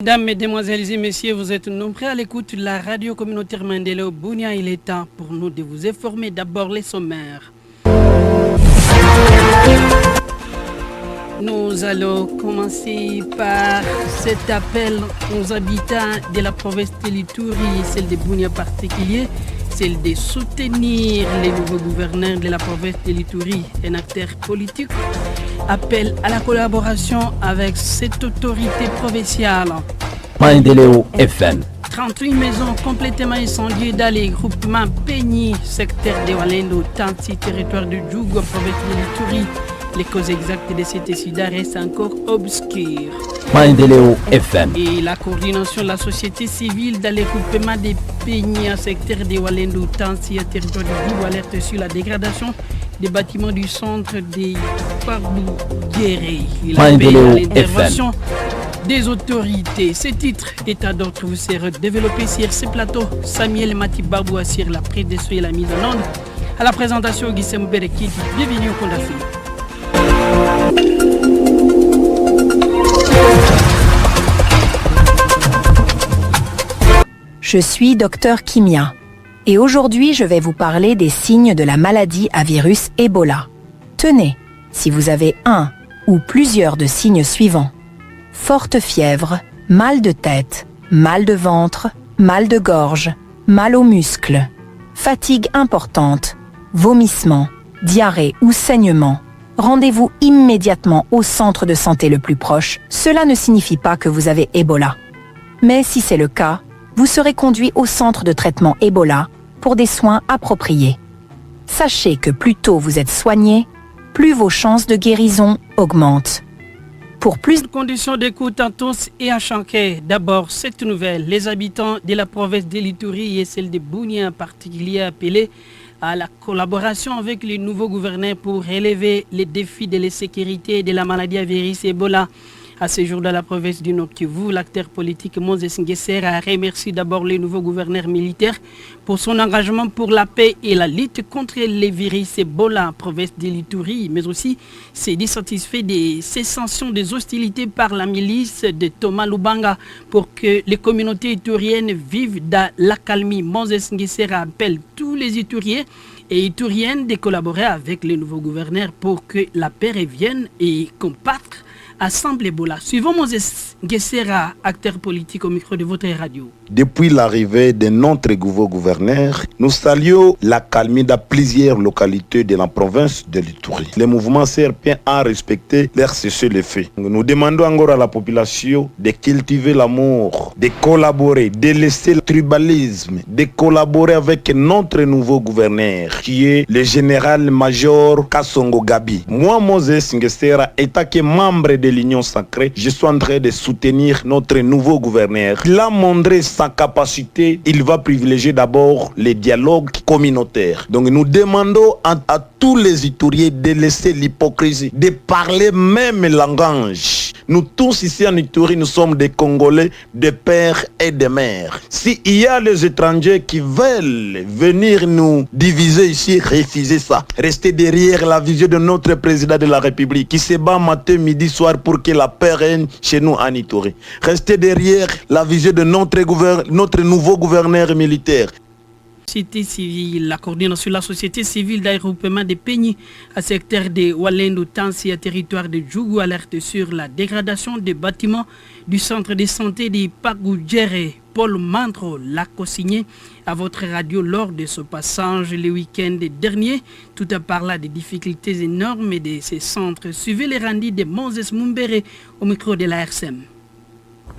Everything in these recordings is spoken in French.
Mesdames, Mesdemoiselles et Messieurs, vous êtes nombreux à l'écoute de la radio communautaire Mandela au Bunia. Il est temps pour nous de vous informer d'abord les sommaires. Nous allons commencer par cet appel aux habitants de la province de l'Ituri, celle de Bunia en particulier, celle de soutenir les nouveaux gouverneurs de la province de l'Ituri, un acteur politique. Appel à la collaboration avec cette autorité provinciale. Maendeleo FM. 38 maisons complètement incendiées dans les groupements Peigny, secteur de Walendo, Tanti, territoire de Djougou, province de l'Ituri. Les causes exactes de cet incident restent encore obscures. Maendeleo FM. Et la coordination de la société civile dans les groupements de Peigny, secteur de Walendo, Tanti, territoire de Djougou, alerte sur la dégradation des bâtiments du centre des Parbou-Guéré. Il appelle à l'intervention des autorités. Ce titre d'état d'ordre vous sera développé sur ce plateau. Samuel Mati Babou assure la prise de soins et la mise en onde. À la présentation, Guissem Berekiti. Bienvenue au Kondafi. Je suis Dr Kimia. Et aujourd'hui, je vais vous parler des signes de la maladie à virus Ebola. Tenez, si vous avez un ou plusieurs de signes suivants: forte fièvre, mal de tête, mal de ventre, mal de gorge, mal aux muscles, fatigue importante, vomissement, diarrhée ou saignement, rendez-vous immédiatement au centre de santé le plus proche. Cela ne signifie pas que vous avez Ebola. Mais si c'est le cas, vous serez conduit au centre de traitement Ebola pour des soins appropriés. Sachez que plus tôt vous êtes soigné, plus vos chances de guérison augmentent. Pour plus de conditions d'écoute en tous et à Chanquet, d'abord cette nouvelle: les habitants de la province de l'Ituri et celle de Bunia en particulier appelés à la collaboration avec les nouveaux gouverneurs pour relever les défis de la sécurité et de la maladie à virus Ebola. À ce jour dans la province du Nord Kivu, l'acteur politique Moses Nguessera remercie d'abord les nouveaux gouverneurs militaires pour son engagement pour la paix et la lutte contre les virus Ebola en province de l'Ituri, mais aussi s'est dissatisfait des cessations des hostilités par la milice de Thomas Lubanga pour que les communautés ituriennes vivent dans l'accalmie. Moses Nguessera appelle tous les Ituriens et Ituriennes de collaborer avec les nouveaux gouverneurs pour que la paix revienne et combattre Assemble Ebola. Suivons Moses Nguessera, acteur politique au micro de votre radio. Depuis l'arrivée de notre nouveau gouverneur, nous saluons l'accalmie dans plusieurs localités de la province de l'Ituri. Le mouvement serpent à respecter leur cessez-le-feu. Nous demandons encore à la population de cultiver l'amour, de collaborer, de laisser le tribalisme, de collaborer avec notre nouveau gouverneur qui est le général-major Kassongo Gabi. Moi, Moses Nguessera, étant que membre de l'Union sacrée, je suis en train de soutenir notre nouveau gouverneur. Il a montré sa capacité, il va privilégier d'abord les dialogues communautaires. Donc nous demandons à tous les Ituriens de laisser l'hypocrisie, de parler même langage. Nous tous ici en Ituri, nous sommes des Congolais, des pères et des mères. S'il y a les étrangers qui veulent venir nous diviser ici, refusez ça. Restez derrière la vision de notre président de la République qui se bat matin, midi, soir pour que la paix règne chez nous en Ituri. Restez derrière la vision de notre nouveau gouverneur militaire. Société civile, la coordination de la société civile d'aérogroupement de Peigny à secteur de Walendo Tansi à territoire de Djougou alerte sur la dégradation des bâtiments du centre de santé de Parbou-Guéré. Paul Mandro l'a co-signé à votre radio lors de ce passage le week-end dernier, tout en parlant des difficultés énormes de ces centres. Suivez les rendus de Moses Mumbere au micro de la RSM.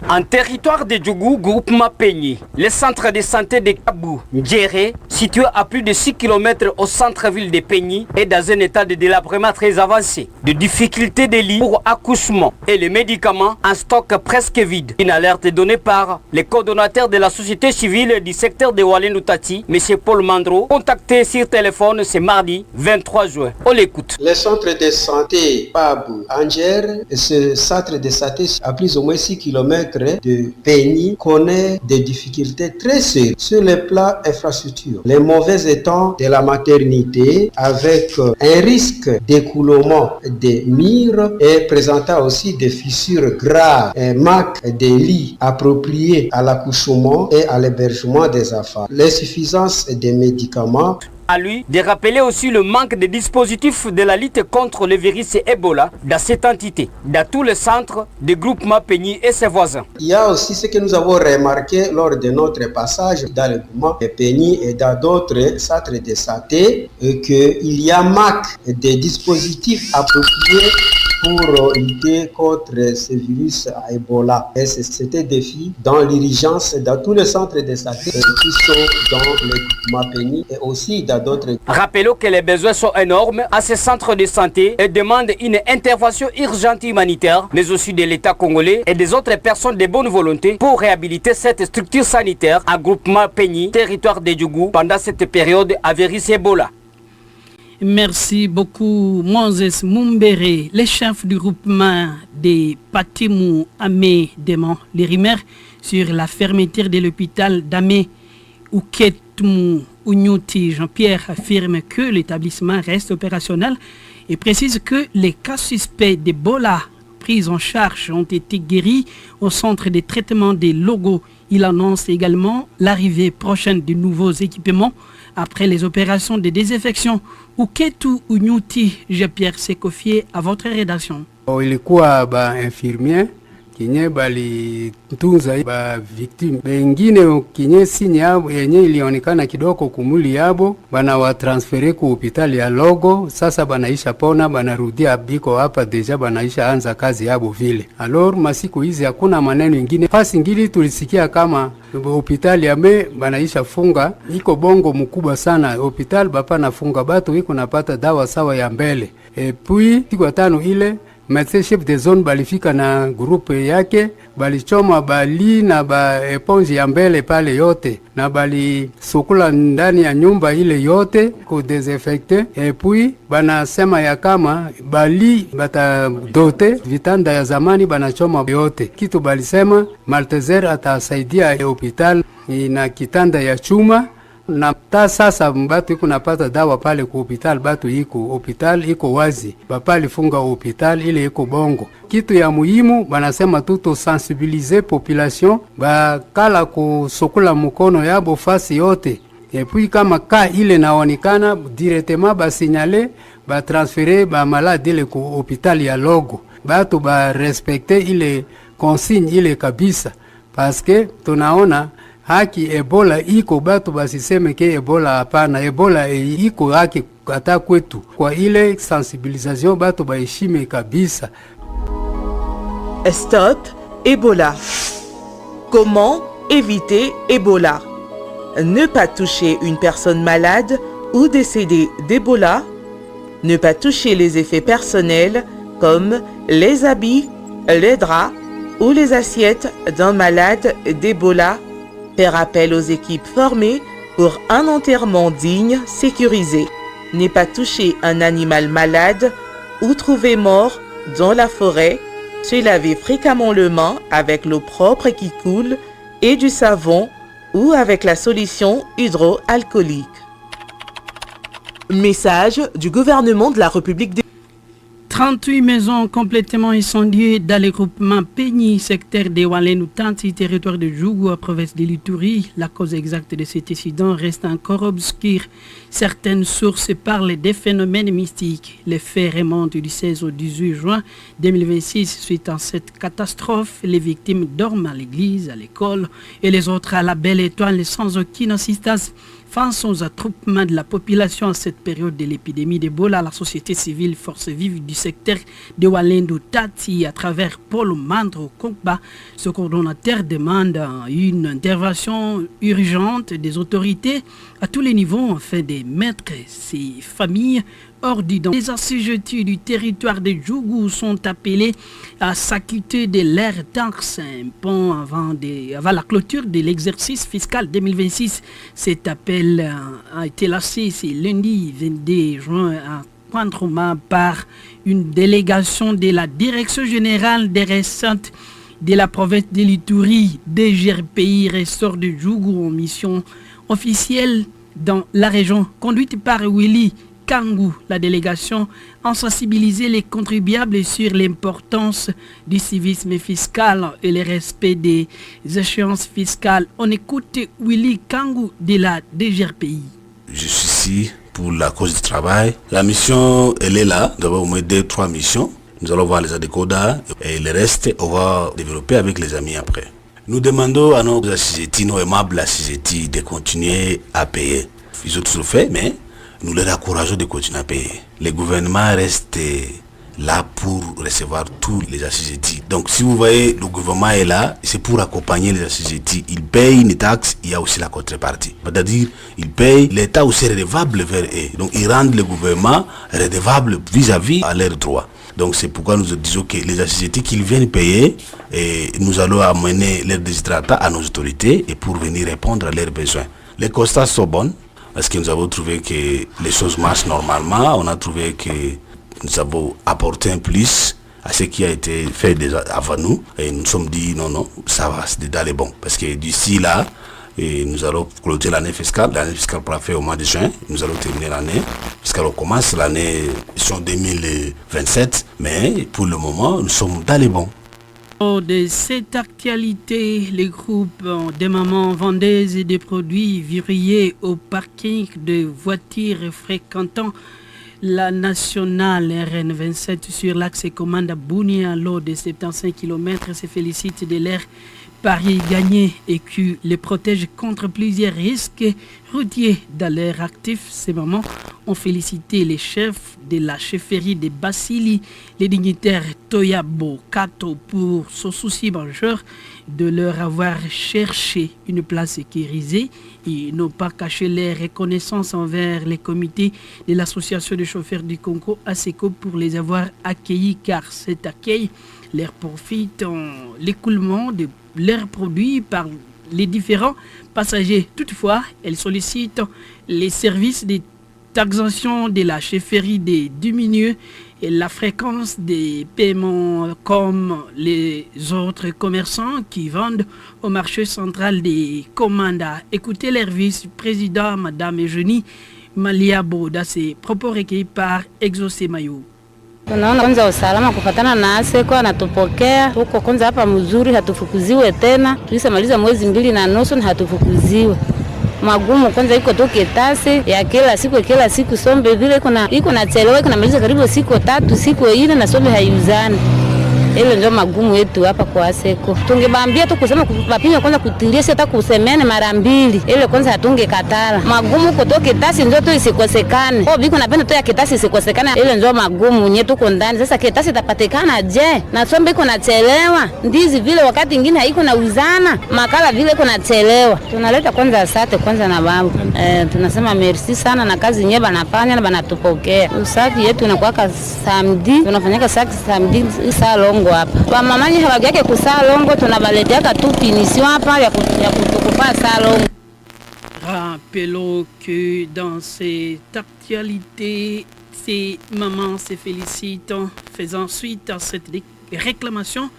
En territoire de Djougou, groupement Peigny, le centre de santé de Parbou-Guéré, situé à plus de 6 km au centre-ville de Peigny, est dans un état de délabrement très avancé. De difficultés de lits pour accouchement et les médicaments en stock presque vide. Une alerte est donnée par le coordonnateur de la société civile du secteur de Walendo-Tati, M. Paul Mandro, contacté sur téléphone ce mardi 23 juin. On l'écoute. Le centre de santé Parbou-Guéré, ce centre de santé à plus ou moins 6 km kilomètres de Peigny connaît des difficultés très sérieuses sur le plan infrastructure. Les mauvais états de la maternité avec un risque d'écoulement des murs et présentant aussi des fissures graves, un manque de lits appropriés à l'accouchement et à l'hébergement des enfants, l'insuffisance des médicaments. À lui de rappeler aussi le manque de dispositifs de la lutte contre le virus Ebola dans cette entité, dans tous les centres de groupement Peigny et ses voisins. Il y a aussi ce que nous avons remarqué lors de notre passage dans le groupement Peigny et dans d'autres centres de santé, qu'il y a manque de dispositifs appropriés pour lutter contre ce virus à Ebola. Et c'est un défi dans l'urgence dans tous les centres de santé qui sont dans le groupement Peigny et aussi dans d'autres. Rappelons que les besoins sont énormes à ces centres de santé et demandent une intervention urgente humanitaire, mais aussi de l'État congolais et des autres personnes de bonne volonté pour réhabiliter cette structure sanitaire à groupement Peigny, territoire de Djougou, pendant cette période à virus Ebola. Merci beaucoup, Moses Mumbere, le chef du groupement des Patimou Amé Démon, les Rimers, sur la fermeture de l'hôpital d'Amé Ouketmou Unyuti. Jean-Pierre affirme que l'établissement reste opérationnel et précise que les cas suspects d'Ebola pris en charge ont été guéris au centre de traitement des logos. Il annonce également l'arrivée prochaine de nouveaux équipements après les opérations de désinfection. Uketu Unyuti, Jean-Pierre Sekofié, à votre rédaction. Ilikuwa infirmier kinye balitunza victime bengine kinye sinya yabo yenye ilionekana kidogo kumuli yabo bana watransfere ku hospitali ya Logo. Sasa banaisha pona, banarudia biko hapa deja banaisha anza kazi yabo vile. Alors masiku hizi hakuna maneno ingine. Fasi ngili tulisikia kama hospitali ya me banaisha funga, iko bongo mkubwa sana. Hospitali bapa nafunga batu iko napata dawa sawa ya mbele. Puis siku tano ile médecin chef de zone balifika na groupe yake, balichoma bali na eponge ya mbele pale yote na bali sukula ndani ya nyumba ile yote ku desinfecte. Et puis banasema ya kama bali bata dote vitanda ya zamani banachoma yote. Kitu balisema Malteser atasaidia hospital na kitanda ya chuma na ta sasa mbatu iko napata dawa pale ku hospital. Batu iko hospital iko wazi, bapali funga hospital ile iko bongo. Kitu ya muhimu banasema tuto sensibiliser population bakala kusukula mkono yabo fasi yote. Et puis kama ka ile naonekana directement ba signaler ba transférer ba malade ile ku hospital ya Logo. Batu ba respecter ile consigne ile kabisa, parce que tunaona haki Ebola iko batu basiseme ke Ebola hapana. Ebola iko haki hata kwetu. Kwa ile sensibilisation batu baheshime kabisa. Stop Ebola. Comment éviter Ebola? Ne pas toucher une personne malade ou décédée d'Ebola. Ne pas toucher les effets personnels comme les habits, les draps ou les assiettes d'un malade d'Ebola. Faire appel aux équipes formées pour un enterrement digne, sécurisé. Ne pas toucher un animal malade ou trouvé mort dans la forêt. Se laver fréquemment les mains avec l'eau propre qui coule et du savon ou avec la solution hydroalcoolique. Message du gouvernement de la République des 38 maisons complètement incendiées dans le groupement Peigny, secteur de Walenoutanti, territoire de Djougou, province de l'Ituri. La cause exacte de cet incident reste encore obscure. Certaines sources parlent des phénomènes mystiques. Les faits remontent du 16 au 18 juin 2026. Suite à cette catastrophe, les victimes dorment à l'église, à l'école et les autres à la Belle Étoile sans aucune assistance. Face aux attroupements de la population à cette période de l'épidémie d'Ebola, la société civile, force vive du secteur de Walendu Tati, à travers Paul Mandro Kongba, ce coordonnateur demande une intervention urgente des autorités à tous les niveaux afin de mettre ces familles hors du danger. Les assujettis du territoire de Djougou sont appelés à s'acquitter de leurs taxes un pont avant la clôture de l'exercice fiscal 2026. Cet appel a été lancé ce lundi 22 juin à Pointe-Romain par une délégation de la Direction générale des recettes de la province de l'Ituri, DGRPI, ressort de Djougou en mission officielle dans la région, conduite par Willy Kangou. La délégation a sensibilisé les contribuables sur l'importance du civisme fiscal et le respect des échéances fiscales. On écoute Willy Kangou de la DGRPI. Je suis ici pour la cause du travail. La mission, elle est là. Nous avons au moins 2-3 missions. Nous allons voir les ADECODA et le reste, on va développer avec les amis après. Nous demandons à nos assujettis, nos aimables assujettis, de continuer à payer. Ils ont toujours fait, mais nous les encourageons de continuer à payer. Le gouvernement reste là pour recevoir tous les assujettis. Donc si vous voyez, le gouvernement est là, c'est pour accompagner les assujettis. Ils payent une taxe, il y a aussi la contrepartie. C'est-à-dire, ils payent, l'État aussi est redevable vers eux. Donc ils rendent le gouvernement redevable vis-à-vis à leurs droits. Donc c'est pourquoi nous disons que les assujettis qu'ils viennent payer, et nous allons amener leurs desiderata à nos autorités et pour venir répondre à leurs besoins. Les constats sont bons parce que nous avons trouvé que les choses marchent normalement. On a trouvé que nous avons apporté un plus à ce qui a été fait déjà avant nous. Et nous nous sommes dit non, ça va, c'est dans les bons. Parce que d'ici là, et nous allons clôturer l'année fiscale. L'année fiscale pourra faire au mois de juin. Nous allons terminer l'année fiscale. On commence l'année 2027. Mais pour le moment, nous sommes dans les bons. De cette actualité, les groupes des mamans vendeuses et des produits verrouillés au parking de voitures fréquentant la nationale RN27 sur l'axe commande à Bounia, l'eau de 75 km, se félicite de leur pari gagné et qui les protège contre plusieurs risques routiers dans leur actif. Ces mamans ont félicité les chefs de la chefferie de Basili, les dignitaires Toyabo Kato pour ce souci majeur de leur avoir cherché une place sécurisée. Ils n'ont pas caché leur reconnaissance envers les comités de l'association des chauffeurs du Congo ASECO pour les avoir accueillis, car cet accueil leur profite en l'écoulement de leurs produits par les différents passagers. Toutefois, elles sollicitent les services de taxation de la chefferie de diminuer et la fréquence des paiements comme les autres commerçants qui vendent au marché central des Komanda. Écoutez leur vice-président, Madame Eugénie Maliabo, dans ses propos recueillis par Exaucé Mayo. Tunaona kwanza usalama kufatana na ASECO anatupokea huko kwanza hapa mzuri, hatufukuziwe tena. Tulisamaliza mwezi 2.5 na hatufukuziwe. Magumu kwanza iko toke tase ya kila siku sombe vile iko na chelewa iko namaliza karibu siku 3 siku 4 na sombe haiuzani. Ile ndio magumu yetu hapa kwa ASECO. Tungebambia tu kusema kupapinga kwanza kutilia hata kusemene mara 2. Ile kwanza hatungekatala. Magumu kutoke tasi ndio tu isikosekane. Kwa biko napenda tu ya kitasi isikosekane. Ile ndio magumu nyetu tuko ndani. Sasa kitasi itapatikana je? Na sombe iko nachelewa. Ndizi vile wakati mwingine haiko na uzana. Makala vile iko nachelewa. Tunaleta kwanza asante kwanza na babu. Tunasema merci sana na kazi nyeba banafanya na banatupokea. Usafi yetu inakuwa samedi. Tunafanyaka samedi salon hapa. Mamanyi hawageke kusalongo tunabaleteaka tu finisio hapa ya kutukupa salongo. Rappelons que dans cette actualité, ces mamans se félicitent, faisant suite à cette réclamation.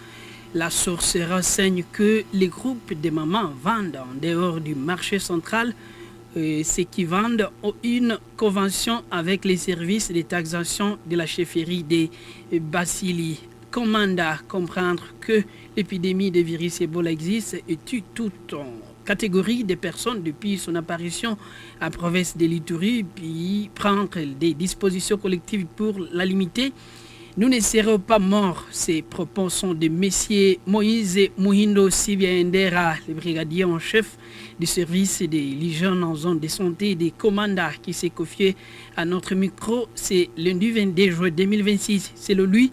La source renseigne que les groupes de mamans vendent en dehors du marché central. Ceux qui vendent ont une convention avec les services de taxation de la chefferie de Basili. Commande à comprendre que l'épidémie de virus Ebola existe et tue toute catégorie de personnes depuis son apparition à province de l'Ituri, puis prendre des dispositions collectives pour la limiter. Nous ne serons pas morts. Ces propos sont de Messieurs Moïse Muhindo Sibiendera, le brigadier en chef du service de l'hygiène en zone de santé des commandas qui s'est confié à notre micro. C'est lundi 22 juin 2026. Selon lui,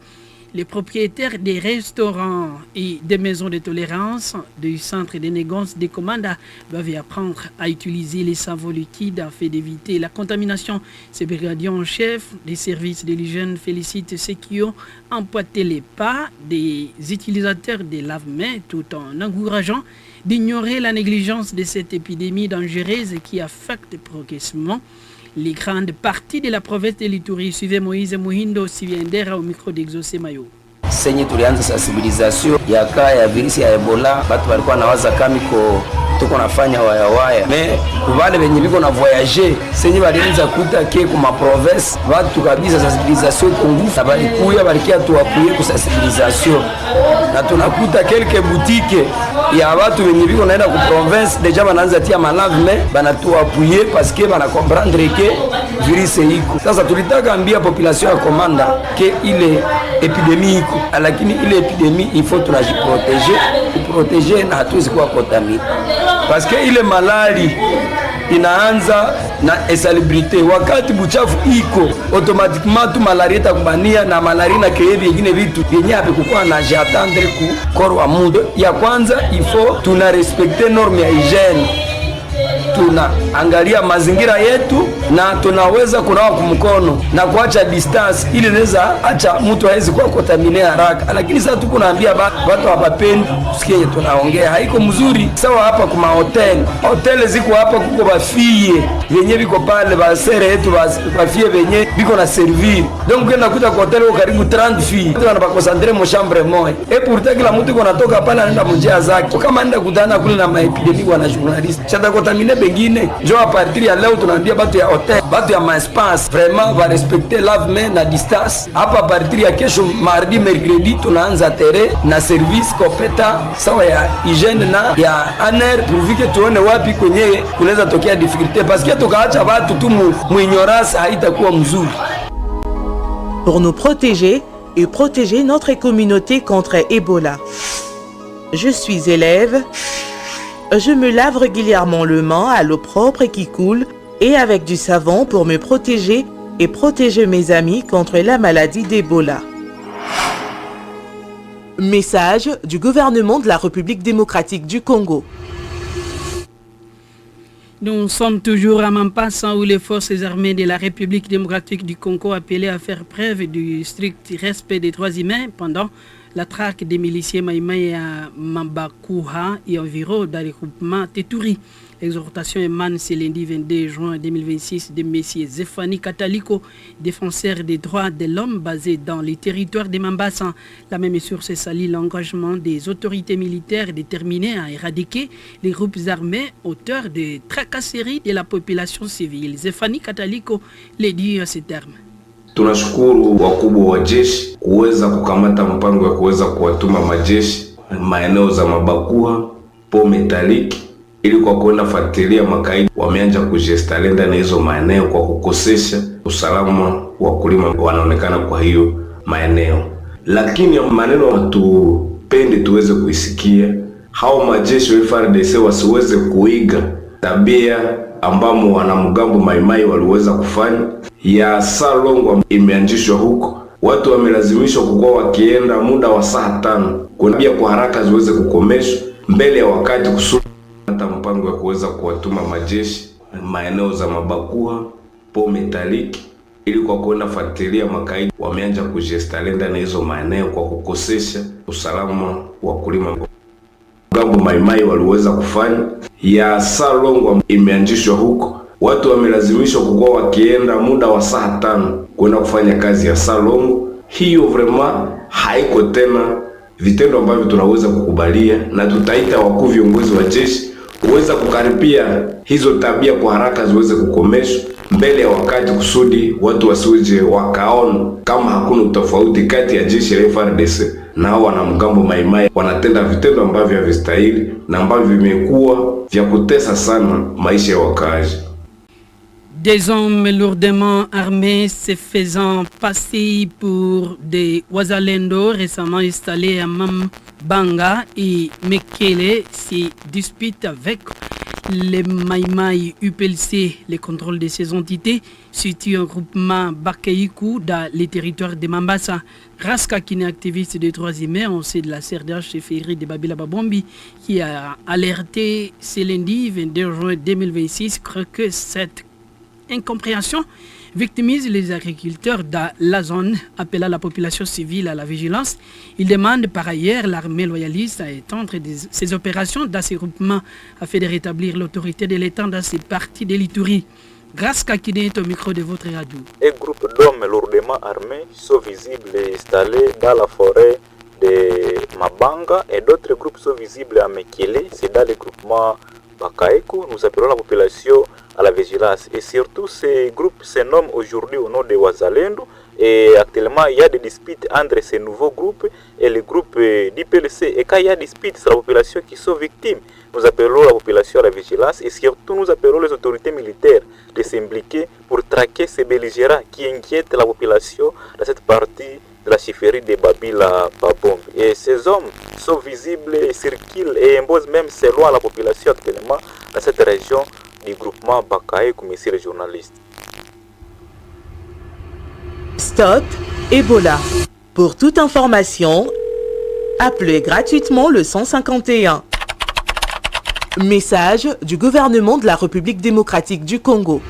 les propriétaires des restaurants et des maisons de tolérance du centre de négoce des commandas doivent apprendre à utiliser les savons liquides afin d'éviter la contamination. Ce brigadier en chef des services de l'hygiène félicite ceux qui ont emboîté les pas des utilisateurs des lave-mains tout en encourageant d'ignorer la négligence de cette épidémie dangereuse qui affecte progressivement les grandes parties de la province de l'Ituri. Suivez Moïse Muhindo Siviendera au micro d'Exaucé Mayo. senye tulianza sensibilisation ya kaa ya virusi ya Ebola, batu walikuwa nawaza kamiko tuko nafanya waya me kubale benye biko na voyager senye balianza kuta ke kuma province watu kabisa sensibilisation kungu na balikuya balikia tuwapuye ku sensibilisation na tunakuta quelques boutiques ya watu benye biko naenda ku province deja banaanza tia malave bana tuwapuye parce que bana comprendre ke virus iko. Sasa tulitaka ambia population ya Komanda ke ile epidemie iko, lakini ile epidemie il faut tunajiproteger na hatuwezi kuwa contaminer parce que ile malali inaanza na insalubrité. Wakati buchafu iko automatiquement tu malaria itakubania na malaria na kreye vingine vitu vyenye havikuwa na j'attendre ku korwa mundo. Ya kwanza il faut tuna respecter norme ya hygiene, tuna angalia mazingira yetu na tunaweza kunawa kumkono na kuacha distance ili inaweza acha mtu hawezi kuwa contamine haraka. Lakini sasa tuko naambia watu hawapendi tusikie tunaongea, haiko mzuri. Sawa hapa kuma hotel ziko hapa, kuko bafie wenye biko pale basere yetu bafie wenye biko na servir, donc kwenda kuta kwa hotel karibu 30 filles tu wana bakonsantre mo chambre moja et pourtant kila mtu iko natoka pale anaenda mjia zake. Kama anaenda kutana kule na maepidemia wana journalist chata contamine bengine, jo a partir ya leo tunaambia batu ya hotel, batu ya espace vraiment va respecter lave-main na distance. Hapa partir ya kesho mardi mercredi tunaanza tere na service competa sawa ya hygiene na ya aner provike tuone wapi kwenye kunaweza tokea difficulté parce que tukaacha watu tu muignorance haitakuwa mzuri. Pour nous protéger et protéger notre communauté contre Ebola. Je suis élève. Je me lave régulièrement le main à l'eau propre et qui coule et avec du savon pour me protéger et protéger mes amis contre la maladie d'Ebola. Message du gouvernement de la République démocratique du Congo. Nous sommes toujours à Mambasa où les forces armées de la République démocratique du Congo appelaient à faire preuve du strict respect des droits humains pendant la traque des miliciens Maïmaï à Mambakuha et environ dans le groupement Teturi. L'exhortation émane ce lundi 22 juin 2026 de M. Zéphanie Kataliko, défenseur des droits de l'homme basé dans les territoires de Mambasa. La même source salit l'engagement des autorités militaires déterminées à éradiquer les groupes armés auteurs de tracasseries de la population civile. Zéphanie Kataliko les dit à ces termes. Tunashukuru wakubwa wa jeshi kuweza kukamata mpango ya kuweza kuwatuma majeshi maeneo za Mabakuha, Po Metaliki ili kwa kwenda fuatilia makaidi wameanza kujistale ndani hizo maeneo kwa kukosesha usalama wa kulima wanaonekana kwa hiyo maeneo. Lakini maneno hatupendi tuweze kuisikia. Hao majeshi wa FARDC wasiweze kuiga tabia ambamo wanamgambo Maimai waliweza kufanya ya Salongo imeanzishwa huko. Watu wamelazimishwa kukua wakienda muda wa saa 5 kuambia kwa haraka ziweze kukomeshwa mbele ya wakati kusudi hata mpango ya kuweza kuwatuma majeshi maeneo za Mabakuha, Po Metaliki ili kwa kwenda fuatilia makaidi wameanza kujistale ndani hizo maeneo kwa kukosesha usalama wa kulima. Gambo Maimai waliweza kufanya ya Salongo imeanzishwa huko. Watu wamelazimishwa kukua wakienda muda wa saa 5 kwenda kufanya kazi ya Salongo. Hiyo vraiment haiko tena vitendo ambavyo tunaweza kukubalia, na tutaita wakuu viongozi wa jeshi uweza kukaripia hizo tabia kwa haraka ziweze kukomeshwa mbele ya wakati kusudi watu wasiweze wakaona kama hakuna utofauti kati ya jeshi la FARDC na hao wanamgambo Maimai wanatenda vitendo ambavyo havistahili na ambavyo vimekuwa vya kutesa sana maisha ya wakaaji. Des hommes lourdement armés se faisant passer pour des Wazalendo récemment installés à Mambanga et Mekele se disputent avec les Maïmaï UPLC. Le contrôle de ces entités situe un groupement Bakaikou dans les territoires de Mambasa. Raska, qui est activiste des droits humains, on sait de la CRDH chefferie de Babila Babombi, qui a alerté ce lundi 22 juin 2026 que cette incompréhension victimise les agriculteurs dans la zone, appelant la population civile à la vigilance. Il demande par ailleurs l'armée loyaliste à étendre ses opérations dans ces groupements afin de rétablir l'autorité de l'État dans ces parties de l'Ituri. Grâce Kakine est au micro de votre radio. Un groupe d'hommes lourdement armés sont visibles et installés dans la forêt de Mabanga et d'autres groupes sont visibles à Mekele, c'est dans le groupement Bakaeko. Nous appelons la population à la vigilance et surtout ces groupes se nomment aujourd'hui au nom de Wazalendo et actuellement il y a des disputes entre ces nouveaux groupes et les groupes d'IPLC et quand il y a des disputes c'est la population qui sont victimes. Nous appelons la population à la vigilance et surtout nous appelons les autorités militaires de s'impliquer pour traquer ces belligérants qui inquiètent la population dans cette partie de la chefferie de Babila Babombe. Et ces hommes sont visibles et circulent et imposent même ses lois à la population actuellement dans cette région du groupement Bakae, comme ici les journalistes. Stop Ebola. Pour toute information, appelez gratuitement le 151. Message du gouvernement de la République démocratique du Congo.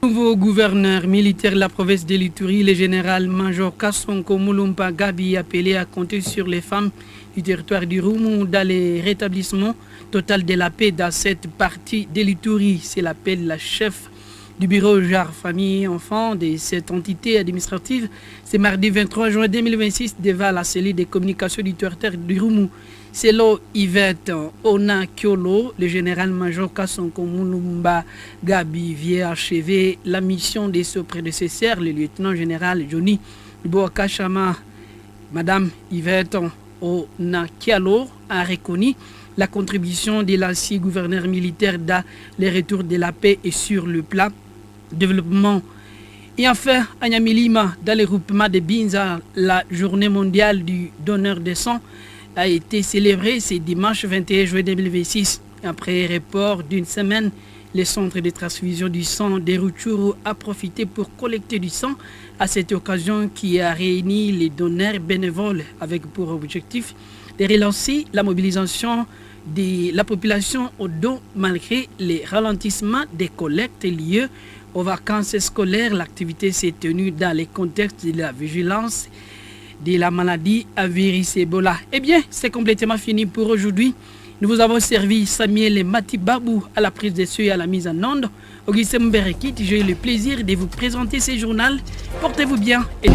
Nouveau gouverneur militaire de la province de l'Ituri, le général-major Kassonko Moulumba Gabi, appelé à compter sur les femmes du territoire du Roumou dans le rétablissement total de la paix dans cette partie de l'Ituri. C'est l'appel de la chef du bureau genre famille et enfants de cette entité administrative. C'est mardi 23 juin 2026 devant la cellule de communication du territoire du Roumou. Selon Yvette Onakiolo, le général-major Kassonko Moulumba Gabi vient achever la mission de ses prédécesseurs, le lieutenant-général Johnny Boakachama. Madame Yvette Onakiolo a reconnu la contribution de l'ancien gouverneur militaire dans le retour de la paix et sur le plan développement. Et enfin, à Nyamilima, dans le groupement de Binza, la journée mondiale du donneur de sang a été célébrée ce dimanche 21 juin 2026. Après report d'une semaine, le centre de transfusion du sang de Rutshuru a profité pour collecter du sang à cette occasion qui a réuni les donneurs bénévoles avec pour objectif de relancer la mobilisation de la population au don malgré les ralentissements des collectes liées aux vacances scolaires. L'activité s'est tenue dans le contexte de la vigilance de la maladie à virus Ebola. Eh bien, c'est complètement fini pour aujourd'hui. Nous vous avons servi Samuel et Mati Babou à la prise de ceux et à la mise en onde. Augustin Mberekit, j'ai eu le plaisir de vous présenter ce journal. Portez-vous bien et